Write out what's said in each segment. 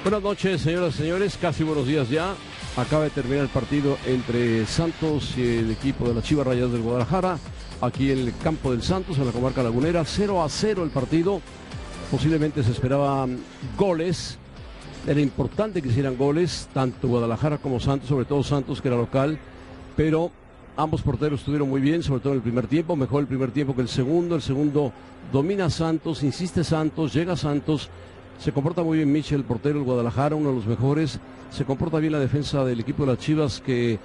Buenas noches, señoras y señores, casi buenos días ya. Acaba de terminar el partido entre Santos y el equipo de las Chivas Rayadas del Guadalajara, aquí en el campo del Santos, en la comarca lagunera. 0-0 el partido. Posiblemente se esperaban goles. Era importante que hicieran goles, tanto Guadalajara como Santos, sobre todo Santos, que era local, pero ambos porteros estuvieron muy bien, sobre todo en el primer tiempo, mejor el primer tiempo que el segundo domina Santos, insiste Santos, llega Santos, se comporta muy bien Michel, el portero del Guadalajara, uno de los mejores, se comporta bien la defensa del equipo de las Chivas, que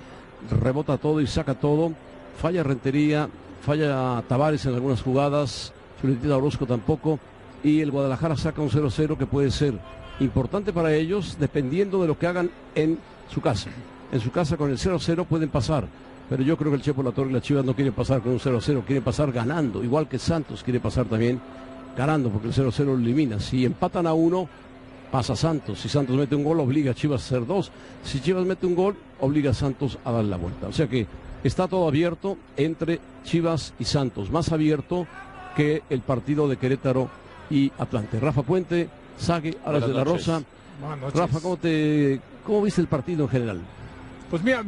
rebota todo y saca todo, falla Rentería, falla Tavares en algunas jugadas, Julieta Orozco tampoco, y el Guadalajara saca un 0-0 que puede ser importante para ellos, dependiendo de lo que hagan en su casa. En su casa con el 0-0 pueden pasar, pero yo creo que el Chepo Latorre y las Chivas no quieren pasar con un 0-0, quieren pasar ganando, igual que Santos quiere pasar también ganando, porque el 0-0 lo elimina. Si empatan a 1, pasa Santos. Si Santos mete un gol, obliga a Chivas a hacer 2. Si Chivas mete un gol, obliga a Santos a dar la vuelta. O sea que está todo abierto entre Chivas y Santos, más abierto que el partido de Querétaro y Atlante. Rafa Puente, Sague, Alas de la Rosa. Rafa, ¿cómo viste el partido en general? Pues mira,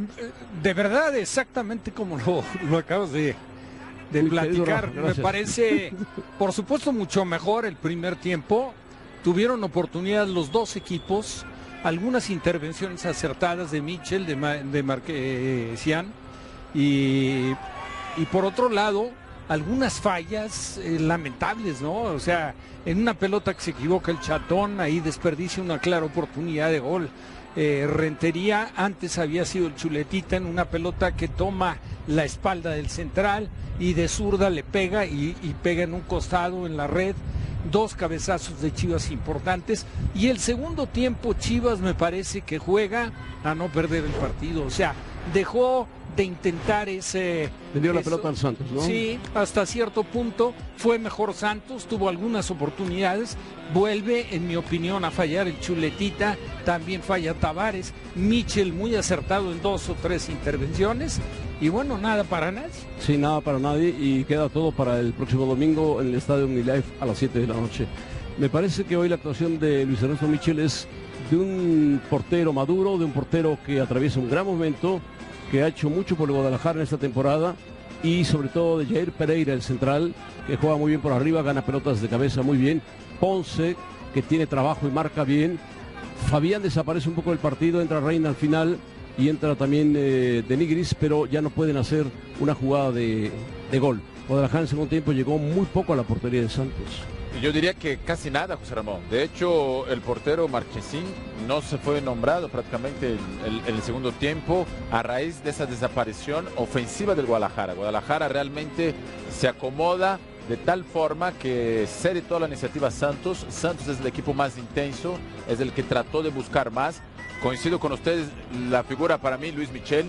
de verdad, exactamente como lo acabas de platicar. Rafa, me parece, por supuesto, mucho mejor el primer tiempo. Tuvieron oportunidad los dos equipos, algunas intervenciones acertadas de Michel, de Marquesian, y por otro lado, algunas fallas lamentables, ¿no? O sea, en una pelota que se equivoca el Chatón, ahí desperdicia una clara oportunidad de gol. Rentería antes había sido el Chuletita en una pelota que toma la espalda del central y de zurda le pega y pega en un costado en la red. Dos cabezazos de Chivas importantes, y el segundo tiempo Chivas me parece que juega a no perder el partido, o sea, dejó de intentar ese... Le dio la pelota al Santos, ¿no? Sí, hasta cierto punto fue mejor Santos, tuvo algunas oportunidades, vuelve, en mi opinión, a fallar el Chuletita, también falla Tavares, Michel muy acertado en 2 o 3 intervenciones, y bueno, nada para nadie. Sí, nada para nadie, y queda todo para el próximo domingo en el Estadio Unilife a las 7 de la noche. Me parece que hoy la actuación de Luis Ernesto Michel es de un portero maduro, de un portero que atraviesa un gran momento, que ha hecho mucho por el Guadalajara en esta temporada, y sobre todo de Jair Pereira, el central, que juega muy bien por arriba, gana pelotas de cabeza muy bien. Ponce, que tiene trabajo y marca bien. Fabián desaparece un poco del partido, entra Reina al final y entra también de Nigris, pero ya no pueden hacer una jugada de gol. Guadalajara en el segundo tiempo llegó muy poco a la portería de Santos. Yo diría que casi nada, José Ramón. De hecho, el portero Marchesín no se fue nombrado prácticamente en el segundo tiempo a raíz de esa desaparición ofensiva del Guadalajara. Guadalajara realmente se acomoda de tal forma que cede toda la iniciativa a Santos. Santos es el equipo más intenso, es el que trató de buscar más. Coincido con ustedes, la figura para mí, Luis Michel.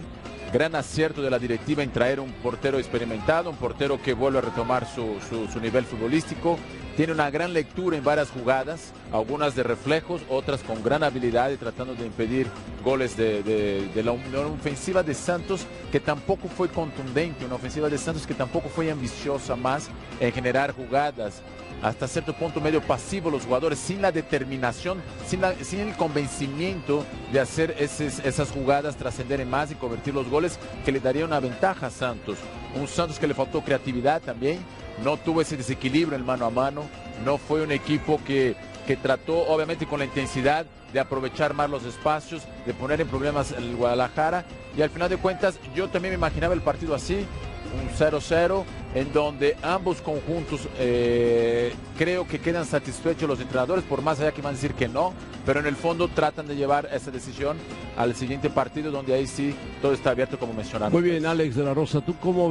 Gran acierto de la directiva en traer un portero experimentado, un portero que vuelve a retomar su nivel futbolístico. Tiene una gran lectura en varias jugadas, algunas de reflejos, otras con gran habilidad y tratando de impedir goles de la ofensiva de Santos, que tampoco fue contundente, una ofensiva de Santos que tampoco fue ambiciosa más en generar jugadas. Hasta cierto punto medio pasivo los jugadores, sin la determinación, sin el convencimiento de hacer esas jugadas, trascender en más y convertir los goles que le daría una ventaja a Santos. Un Santos que le faltó creatividad también, no tuvo ese desequilibrio en mano a mano, no fue un equipo que trató obviamente con la intensidad de aprovechar más los espacios, de poner en problemas el Guadalajara, y al final de cuentas yo también me imaginaba el partido así, un 0-0, en donde ambos conjuntos creo que quedan satisfechos los entrenadores, por más allá que van a decir que no, pero en el fondo tratan de llevar esa decisión al siguiente partido, donde ahí sí todo está abierto, como mencionaron. Muy bien, Alex de la Rosa, ¿tú cómo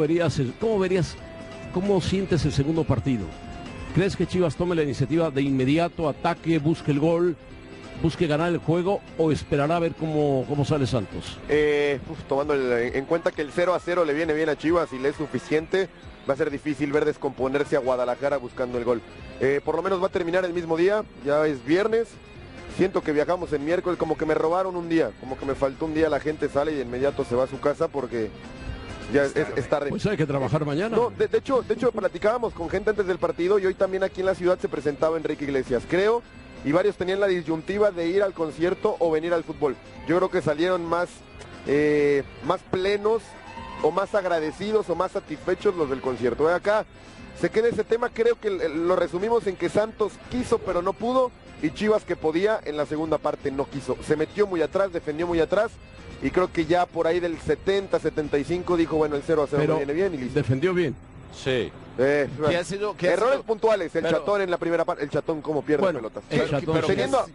sientes el segundo partido? ¿Crees que Chivas tome la iniciativa de inmediato, ataque, busque el gol, busque ganar el juego, o esperará a ver cómo sale Santos? Tomando en cuenta que el 0-0 le viene bien a Chivas y le es suficiente, va a ser difícil ver descomponerse a Guadalajara buscando el gol. Por lo menos va a terminar el mismo día, ya es viernes. Siento que viajamos el miércoles, como que me robaron un día, como que me faltó un día, la gente sale y de inmediato se va a su casa porque ya es tarde. Pues hay que trabajar mañana. No, de hecho platicábamos con gente antes del partido, y hoy también aquí en la ciudad se presentaba Enrique Iglesias. Creo y varios tenían la disyuntiva de ir al concierto o venir al fútbol. Yo creo que salieron más plenos o más agradecidos o más satisfechos los del concierto. Acá se queda ese tema, creo que lo resumimos en que Santos quiso pero no pudo, y Chivas, que podía, en la segunda parte no quiso. Se metió muy atrás, defendió muy atrás, y creo que ya por ahí del 70-75 dijo, bueno, el 0-0 me viene bien y listo. Defendió bien. Sí. Errores puntuales, Chatón en la primera parte, el Chatón cómo pierde pelotas.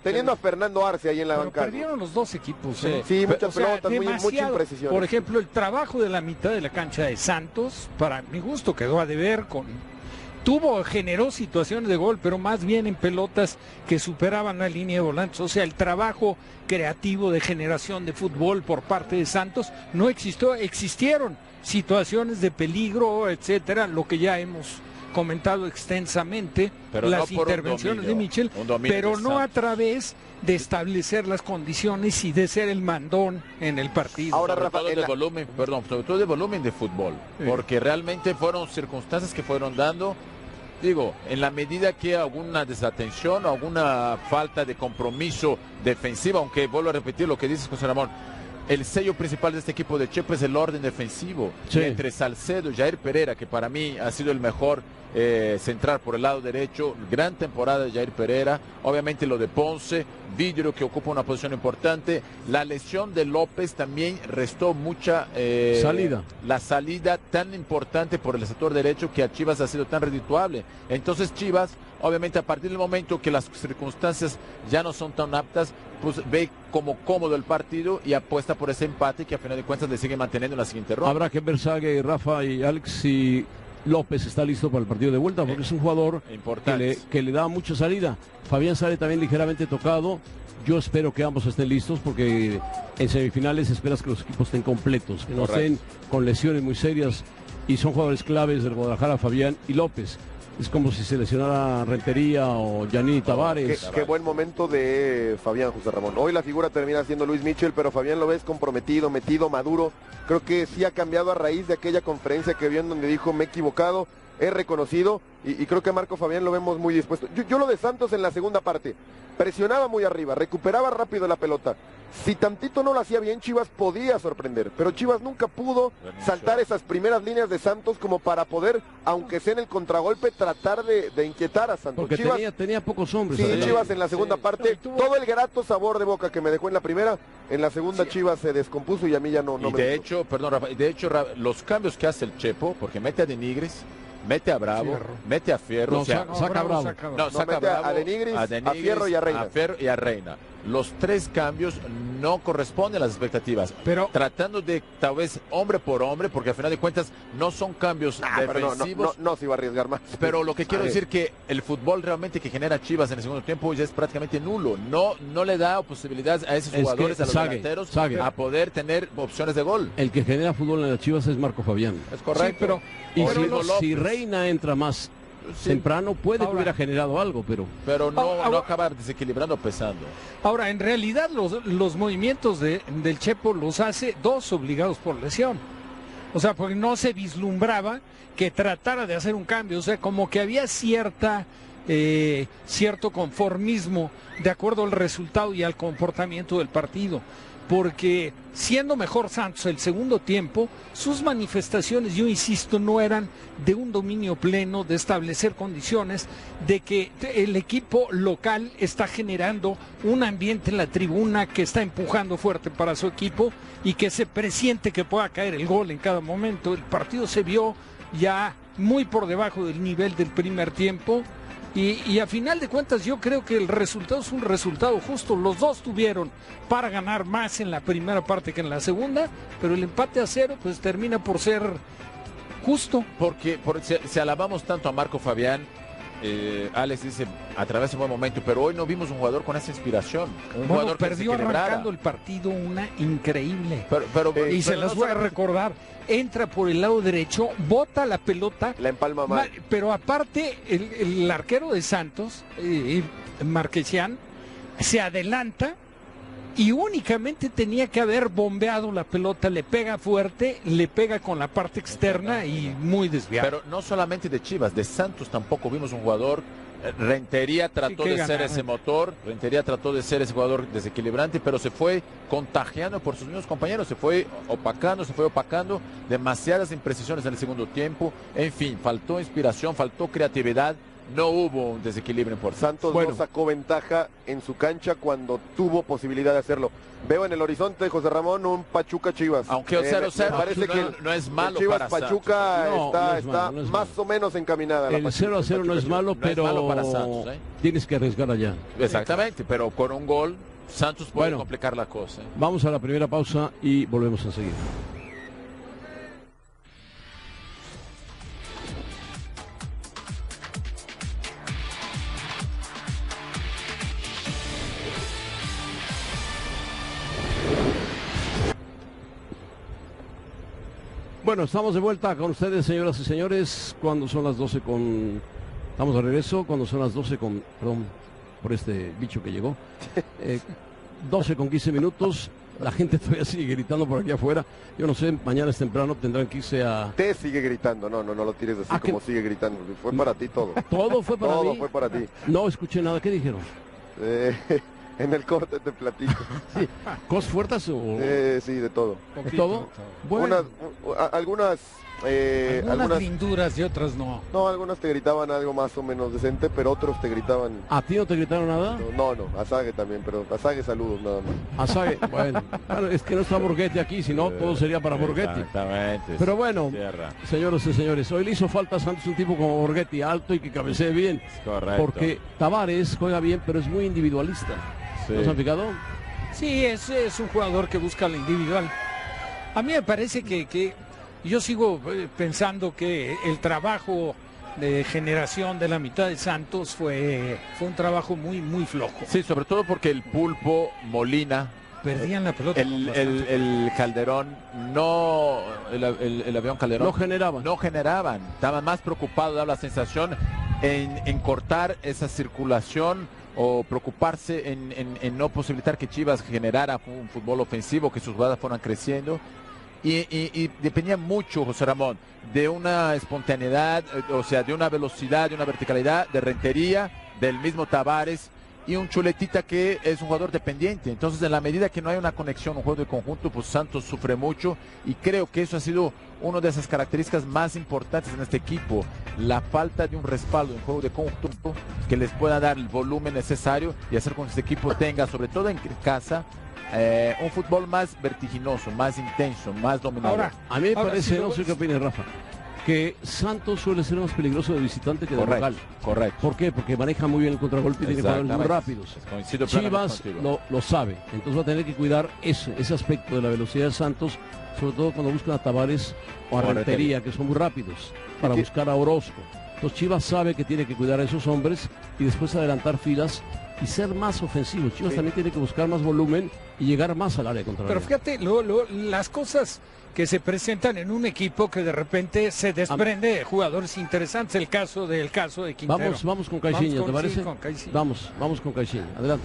Teniendo a Fernando Arce ahí en la bancada. Perdieron los dos equipos. Sí, muchas pelotas, mucha imprecisión. Por ejemplo, el trabajo de la mitad de la cancha de Santos, para mi gusto, quedó a deber. Generó situaciones de gol, pero más bien en pelotas que superaban la línea de volantes. O sea, el trabajo creativo de generación de fútbol por parte de Santos no existió. Existieron situaciones de peligro, etcétera, lo que ya hemos comentado extensamente, pero las no intervenciones de Michel, pero no a través de establecer las condiciones y de ser el mandón en el partido. Ahora, Rafa, sobre todo de volumen de fútbol, porque realmente fueron circunstancias que fueron dando, digo, en la medida que alguna desatención o alguna falta de compromiso defensivo, aunque vuelvo a repetir lo que dices, José Ramón, el sello principal de este equipo de Chepo es el orden defensivo. Sí. Entre Salcedo y Jair Pereira, que para mí ha sido el mejor central por el lado derecho, gran temporada de Jair Pereira, obviamente lo de Ponce, Vidrio, que ocupa una posición importante, la lesión de López también restó mucha salida. La salida tan importante por el sector derecho que a Chivas ha sido tan redituable. Entonces Chivas, obviamente a partir del momento que las circunstancias ya no son tan aptas, pues ve como cómodo el partido y apuesta por ese empate que a final de cuentas le sigue manteniendo en la siguiente ronda. Habrá que ver, Sague, Rafa y Alex, si López está listo para el partido de vuelta, porque es un jugador que le da mucha salida. Fabián sale también ligeramente tocado. Yo espero que ambos estén listos, porque en semifinales esperas que los equipos estén completos, que no estén con lesiones muy serias, y son jugadores claves del Guadalajara, Fabián y López. Es como si se lesionara Rentería o Giannini Tavares. Qué buen momento de Fabián, José Ramón. Hoy la figura termina siendo Luis Michel, pero Fabián lo ves comprometido, metido, maduro. Creo que sí ha cambiado a raíz de aquella conferencia que vio en donde dijo, me he equivocado, he reconocido, y creo que a Marco Fabián lo vemos muy dispuesto. Yo lo de Santos en la segunda parte, presionaba muy arriba, recuperaba rápido la pelota. Si tantito no lo hacía bien, Chivas podía sorprender, pero Chivas nunca pudo saltar esas primeras líneas de Santos como para poder, aunque sea en el contragolpe, tratar de inquietar a Santos. Porque Chivas, tenía pocos hombres. Sí, Chivas en la segunda parte, todo el grato sabor de boca que me dejó en la primera, en la segunda Chivas se descompuso y a mí ya no me gustó. De hecho, los cambios que hace el Chepo, porque mete a Denigres, mete a Bravo, mete a Fierro, saca a Bravo. Saca a Bravo, a Denigris, a Fierro y a Reina. Los tres cambios no corresponden a las expectativas, pero tratando de tal vez hombre por hombre, porque al final de cuentas no son cambios defensivos. No se iba a arriesgar más. Pero lo que quiero decir que el fútbol realmente que genera Chivas en el segundo tiempo ya es prácticamente nulo. No le da posibilidades a esos jugadores, a los delanteros, a poder tener opciones de gol. El que genera fútbol en las Chivas es Marco Fabián. Es correcto. Sí, pero si Reina entra más temprano, puede que hubiera generado algo, pero no acabar desequilibrando, pesando. Ahora, en realidad los movimientos del Chepo los hace dos obligados por lesión. O sea, porque no se vislumbraba que tratara de hacer un cambio. O sea, como que había cierto conformismo de acuerdo al resultado y al comportamiento del partido. Porque siendo mejor Santos el segundo tiempo, sus manifestaciones, yo insisto, no eran de un dominio pleno, de establecer condiciones, de que el equipo local está generando un ambiente en la tribuna que está empujando fuerte para su equipo y que se presiente que pueda caer el gol en cada momento. El partido se vio ya muy por debajo del nivel del primer tiempo. Y a final de cuentas yo creo que el resultado es un resultado justo. Los dos tuvieron para ganar más en la primera parte que en la segunda, pero el empate a 0 pues termina por ser justo. Porque si alabamos tanto a Marco Fabián, Alex dice, atraviesa un buen momento, pero hoy no vimos un jugador con esa inspiración. Jugador perdió que arrancando el partido una increíble. Y se las voy a recordar. Entra por el lado derecho, bota la pelota, la empalma mal. Pero aparte el arquero de Santos, Marquesian, se adelanta y únicamente tenía que haber bombeado la pelota, le pega fuerte, le pega con la parte externa y muy desviado. Pero no solamente de Chivas, de Santos tampoco vimos un jugador. Rentería trató de ser ese motor, Rentería trató de ser ese jugador desequilibrante, pero se fue contagiando por sus mismos compañeros, se fue opacando, demasiadas imprecisiones en el segundo tiempo, en fin, faltó inspiración, faltó creatividad, no hubo un desequilibrio importante. Santos no sacó ventaja en su cancha cuando tuvo posibilidad de hacerlo. Veo en el horizonte, José Ramón, un Pachuca Chivas. Aunque 0-0 parece que no es malo Chivas para Pachuca Santos. está más o menos encaminada. El 0-0 no es malo, pero no es malo para Santos, tienes que arriesgar allá. Exactamente, pero con un gol Santos puede complicar la cosa. Vamos a la primera pausa y volvemos enseguida. Bueno, estamos de vuelta con ustedes, señoras y señores, cuando son las 12 con... Estamos de regreso, cuando son las 12 con... Perdón por este bicho que llegó. 12 con 15 minutos, la gente todavía sigue gritando por aquí afuera. Yo no sé, mañana es temprano, tendrán que irse a... Te sigue gritando, no lo tires así como sigue gritando. Fue para ti todo. ¿Todo fue para mí? Todo fue para ti. No escuché nada, ¿qué dijeron? En el corte te platico. Sí. ¿Cosas fuertes o...? Sí, de todo. ¿De todo? Bueno. Algunas linduras y otras no. No, algunas te gritaban algo más o menos decente, pero otros te gritaban... ¿A ti no te gritaron nada? No, a Sague también, pero a Sague saludos nada más. A Sague, bueno, es que no está Borghetti aquí, si no todo sería para Borghetti. Exactamente. Pero bueno, señoras y señores, hoy le hizo falta a Santos un tipo como Borghetti, alto y que cabecee bien. Correcto. Porque Tavares juega bien, pero es muy individualista. ¿No se han fijado? Sí, es un jugador que busca la individual. A mí me parece que yo sigo pensando que el trabajo de generación de la mitad de Santos fue un trabajo muy flojo. Sí, sobre todo porque el Pulpo, Molina, perdían la pelota. El Calderón, el avión Calderón. No generaban. Estaban más preocupados, daba la sensación, en cortar esa circulación o preocuparse en no posibilitar que Chivas generara un fútbol ofensivo, que sus jugadas fueran creciendo. Y dependía mucho, José Ramón, de una espontaneidad, o sea, de una velocidad, de una verticalidad, de Rentería, del mismo Tavares y un Chuletita que es un jugador dependiente. Entonces, en la medida que no hay una conexión, un juego de conjunto, pues Santos sufre mucho y creo que eso ha sido una de esas características más importantes en este equipo, la falta de un respaldo, un juego de conjunto que les pueda dar el volumen necesario y hacer con que este equipo tenga, sobre todo en casa, un fútbol más vertiginoso, más intenso, más dominador. Ahora, a mí me parece, no sé qué opina Rafa, que Santos suele ser más peligroso de visitante que de local. Correcto. ¿Por qué? Porque maneja muy bien el contragolpe y tiene jugadores muy rápidos. Chivas lo sabe, entonces va a tener que cuidar ese aspecto de la velocidad de Santos, sobre todo cuando buscan a Tavares o a Rentería, que son muy rápidos, para buscar a Orozco. Entonces Chivas sabe que tiene que cuidar a esos hombres y después adelantar filas y ser más ofensivo. Chivas también tiene que buscar más volumen y llegar más al área contraria. Pero fíjate, las cosas que se presentan en un equipo que de repente se desprende de jugadores interesantes, el caso de Quintero. Vamos con Caixinha, ¿te parece? Sí, con Caixinha. Vamos con Caixinha, adelante.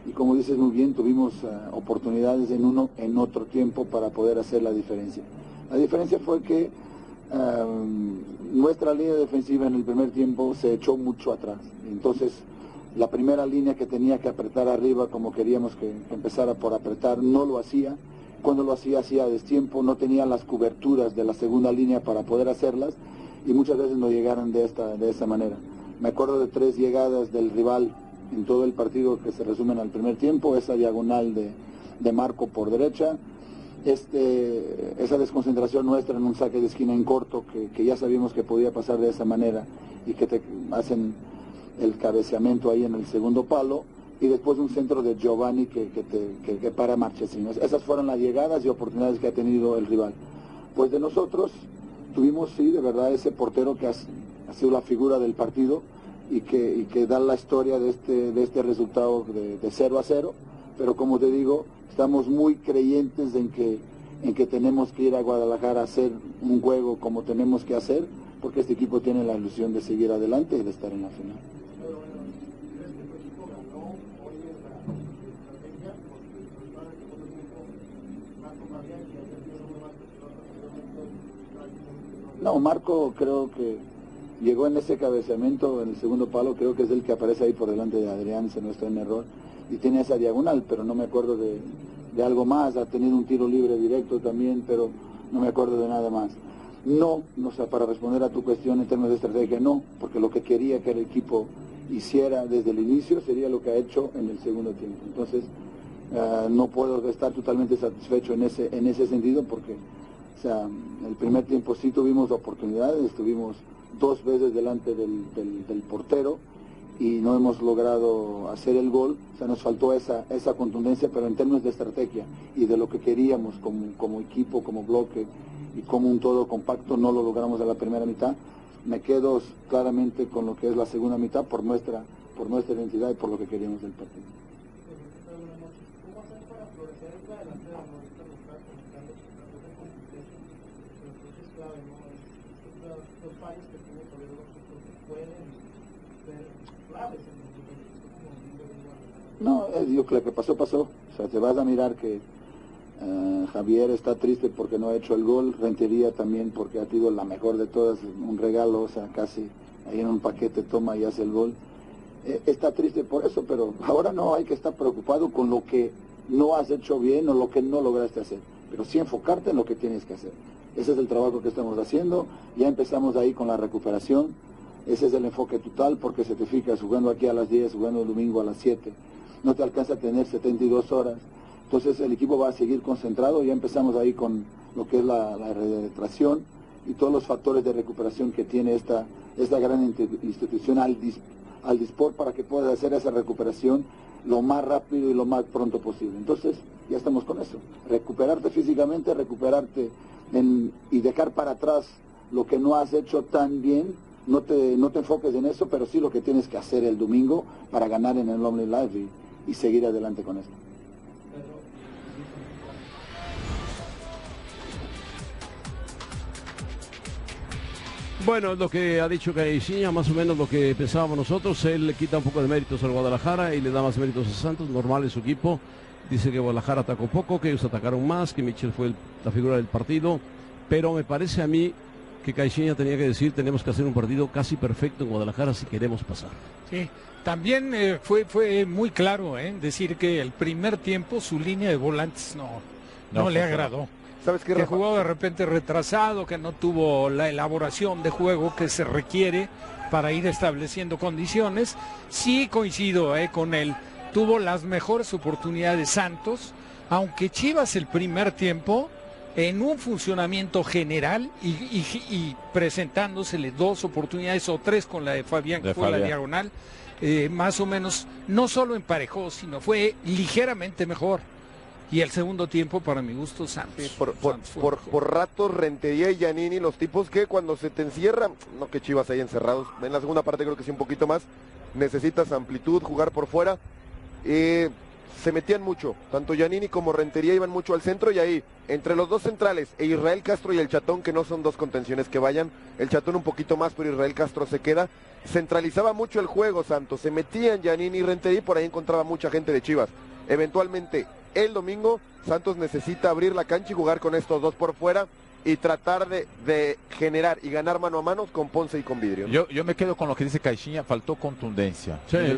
Y como dices muy bien, tuvimos oportunidades en otro tiempo para poder hacer la diferencia. La diferencia fue que nuestra línea defensiva en el primer tiempo se echó mucho atrás. Entonces, la primera línea que tenía que apretar arriba, como queríamos que empezara por apretar, no lo hacía. Cuando lo hacía a destiempo, no tenía las coberturas de la segunda línea para poder hacerlas y muchas veces no llegaron de esa manera. Me acuerdo de 3 llegadas del rival en todo el partido que se resumen al primer tiempo, esa diagonal de Marco por derecha, esa desconcentración nuestra en un saque de esquina en corto que ya sabíamos que podía pasar de esa manera y que te hacen el cabeceamiento ahí en el segundo palo y después un centro de Giovanni que para Marchesín. Esas fueron las llegadas y oportunidades que ha tenido el rival. Pues de nosotros tuvimos, sí, de verdad, ese portero que ha sido la figura del partido y que da la historia de este resultado de 0-0, pero como te digo, estamos muy creyentes en que tenemos que ir a Guadalajara a hacer un juego como tenemos que hacer, porque este equipo tiene la ilusión de seguir adelante y de estar en la final. No, Marco creo que llegó en ese cabeceamiento, en el segundo palo, creo que es el que aparece ahí por delante de Adrián, si no estoy en error, y tiene esa diagonal, pero no me acuerdo de algo más. Ha tenido un tiro libre directo también, pero no me acuerdo de nada más. No, o sea, para responder a tu cuestión en términos de estrategia, no, porque lo que quería que el equipo hiciera desde el inicio sería lo que ha hecho en el segundo tiempo. Entonces, no puedo estar totalmente satisfecho en ese sentido, porque, o sea, el primer tiempo sí tuvimos oportunidades, estuvimos 2 veces delante del portero y no hemos logrado hacer el gol. O sea, nos faltó esa contundencia, pero en términos de estrategia y de lo que queríamos como equipo, como bloque y como un todo compacto, no lo logramos en la primera mitad. Me quedo claramente con lo que es la segunda mitad por nuestra identidad y por lo que queríamos del partido. No, yo creo que pasó. O sea, te vas a mirar que Javier está triste porque no ha hecho el gol, Rentería también porque ha sido la mejor de todas, un regalo, o sea, casi ahí en un paquete toma y hace el gol. Está triste por eso, pero ahora no hay que estar preocupado con lo que no has hecho bien o lo que no lograste hacer, pero sí enfocarte en lo que tienes que hacer. Ese es el trabajo que estamos haciendo, ya empezamos ahí con la recuperación, ese es el enfoque total, porque se te fijas jugando aquí a las 10, jugando el domingo a las 7, no te alcanza a tener 72 horas, entonces el equipo va a seguir concentrado, ya empezamos ahí con lo que es la rehidratación y todos los factores de recuperación que tiene esta gran institución al dispor para que puedas hacer esa recuperación lo más rápido y lo más pronto posible. Entonces ya estamos con eso, recuperarte físicamente, recuperarte y dejar para atrás lo que no has hecho tan bien. No te enfoques en eso, pero sí lo que tienes que hacer el domingo para ganar en el Omni Live y seguir adelante con esto. Bueno, lo que ha dicho Caixinha, más o menos lo que pensábamos nosotros. Él le quita un poco de méritos al Guadalajara y le da más méritos a Santos. Normal en su equipo. Dice que Guadalajara atacó poco, que ellos atacaron más, que Michel fue la figura del partido. Pero me parece a mí que Caixinha tenía que decir: tenemos que hacer un partido casi perfecto en Guadalajara si queremos pasar. Sí, también fue muy claro decir que el primer tiempo su línea de volantes no le agradó. ¿Sabes qué, que Rafa? jugó de repente retrasado, que no tuvo la elaboración de juego que se requiere para ir estableciendo condiciones. Sí coincido con él, tuvo las mejores oportunidades Santos, aunque Chivas el primer tiempo en un funcionamiento general y presentándosele 2 oportunidades o 3 con la de Fabián, que fue la diagonal, más o menos no solo emparejó, sino fue ligeramente mejor. Y el segundo tiempo, para mi gusto, Santos. Sí, por ratos Rentería y Giannini, los tipos que cuando se te encierran, no que Chivas ahí encerrados, en la segunda parte creo que sí un poquito más, necesitas amplitud, jugar por fuera, se metían mucho, tanto Giannini como Rentería iban mucho al centro y ahí, entre los dos centrales, e Israel Castro y el Chatón, que no son dos contenciones que vayan, el Chatón un poquito más, pero Israel Castro se queda, centralizaba mucho el juego Santos, se metían Giannini y Rentería y por ahí encontraba mucha gente de Chivas. Eventualmente, el domingo, Santos necesita abrir la cancha y jugar con estos dos por fuera y tratar de generar y ganar mano a mano con Ponce y con Vidrio, ¿no? Yo me quedo con lo que dice Caixinha, faltó contundencia. Sí, en sí.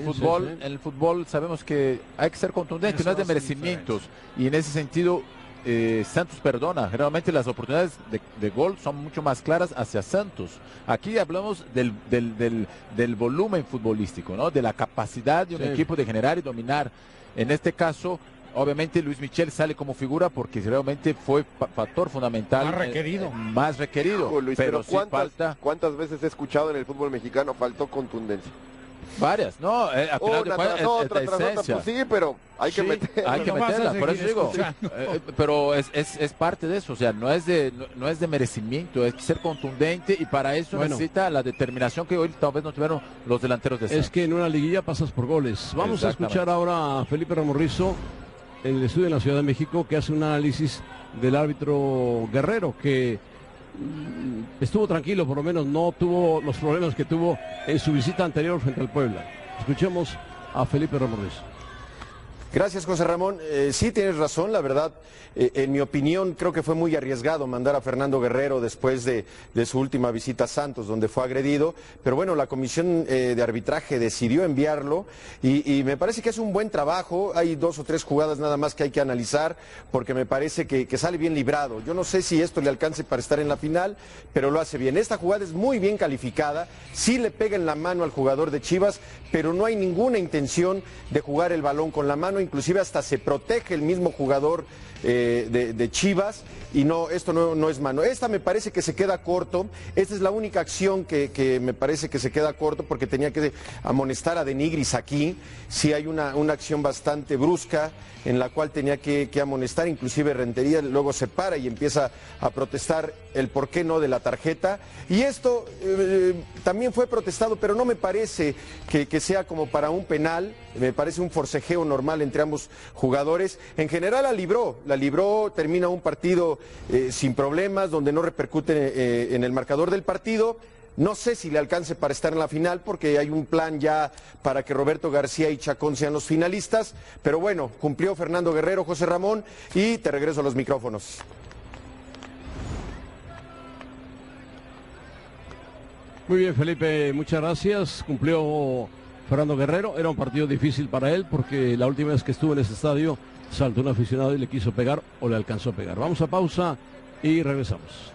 el fútbol sabemos que hay que ser contundente, no es de merecimientos. Y en ese sentido, Santos perdona. Generalmente las oportunidades de gol son mucho más claras hacia Santos. Aquí hablamos del volumen futbolístico, ¿no? De la capacidad de un equipo de generar y dominar. En este caso, obviamente Luis Michel sale como figura porque realmente fue factor fundamental. Más requerido. Ojo, Luis, pero sí ¿cuántas veces he escuchado en el fútbol mexicano faltó contundencia? Varias, ¿no? Al final de cuentas, otra, es la esencia. pues sí, pero hay que meterla. Hay que meterla, por eso digo. Pero es parte de eso, o sea, no es de merecimiento, es ser contundente y para eso necesita la determinación que hoy tal vez no tuvieron los delanteros de Santos. Es que en una liguilla pasas por goles. Vamos a escuchar ahora a Felipe Ramorrizo en el estudio en la Ciudad de México, que hace un análisis del árbitro Guerrero, que estuvo tranquilo, por lo menos no tuvo los problemas que tuvo en su visita anterior frente al Puebla. Escuchemos a Felipe Ramorrizo. Gracias, José Ramón. Sí, tienes razón, la verdad, en mi opinión, creo que fue muy arriesgado mandar a Fernando Guerrero después de su última visita a Santos, donde fue agredido, pero bueno, la comisión de arbitraje decidió enviarlo y me parece que es un buen trabajo. Hay 2 o 3 jugadas nada más que hay que analizar, porque me parece que sale bien librado. Yo no sé si esto le alcance para estar en la final, pero lo hace bien. Esta jugada es muy bien calificada, sí le pega en la mano al jugador de Chivas, pero no hay ninguna intención de jugar el balón con la mano, inclusive hasta se protege el mismo jugador de Chivas, y no, esto no es mano. Esta me parece que se queda corto. Esta es la única acción que me parece que se queda corto, porque tenía que amonestar a Denigris aquí. Sí hay una acción bastante brusca en la cual tenía que amonestar, inclusive Rentería luego se para y empieza a protestar el por qué no de la tarjeta. Y esto también fue protestado, pero no me parece que sea como para un penal. Me parece un forcejeo normal entre ambos jugadores. En general la libró, termina un partido sin problemas, donde no repercute en el marcador del partido. No sé si le alcance para estar en la final, porque hay un plan ya para que Roberto García y Chacón sean los finalistas, pero bueno, cumplió Fernando Guerrero, José Ramón, y te regreso a los micrófonos. Muy bien, Felipe, muchas gracias. Cumplió Fernando Guerrero. Era un partido difícil para él, porque la última vez que estuvo en ese estadio saltó un aficionado y le quiso pegar, o le alcanzó a pegar. Vamos a pausa y regresamos.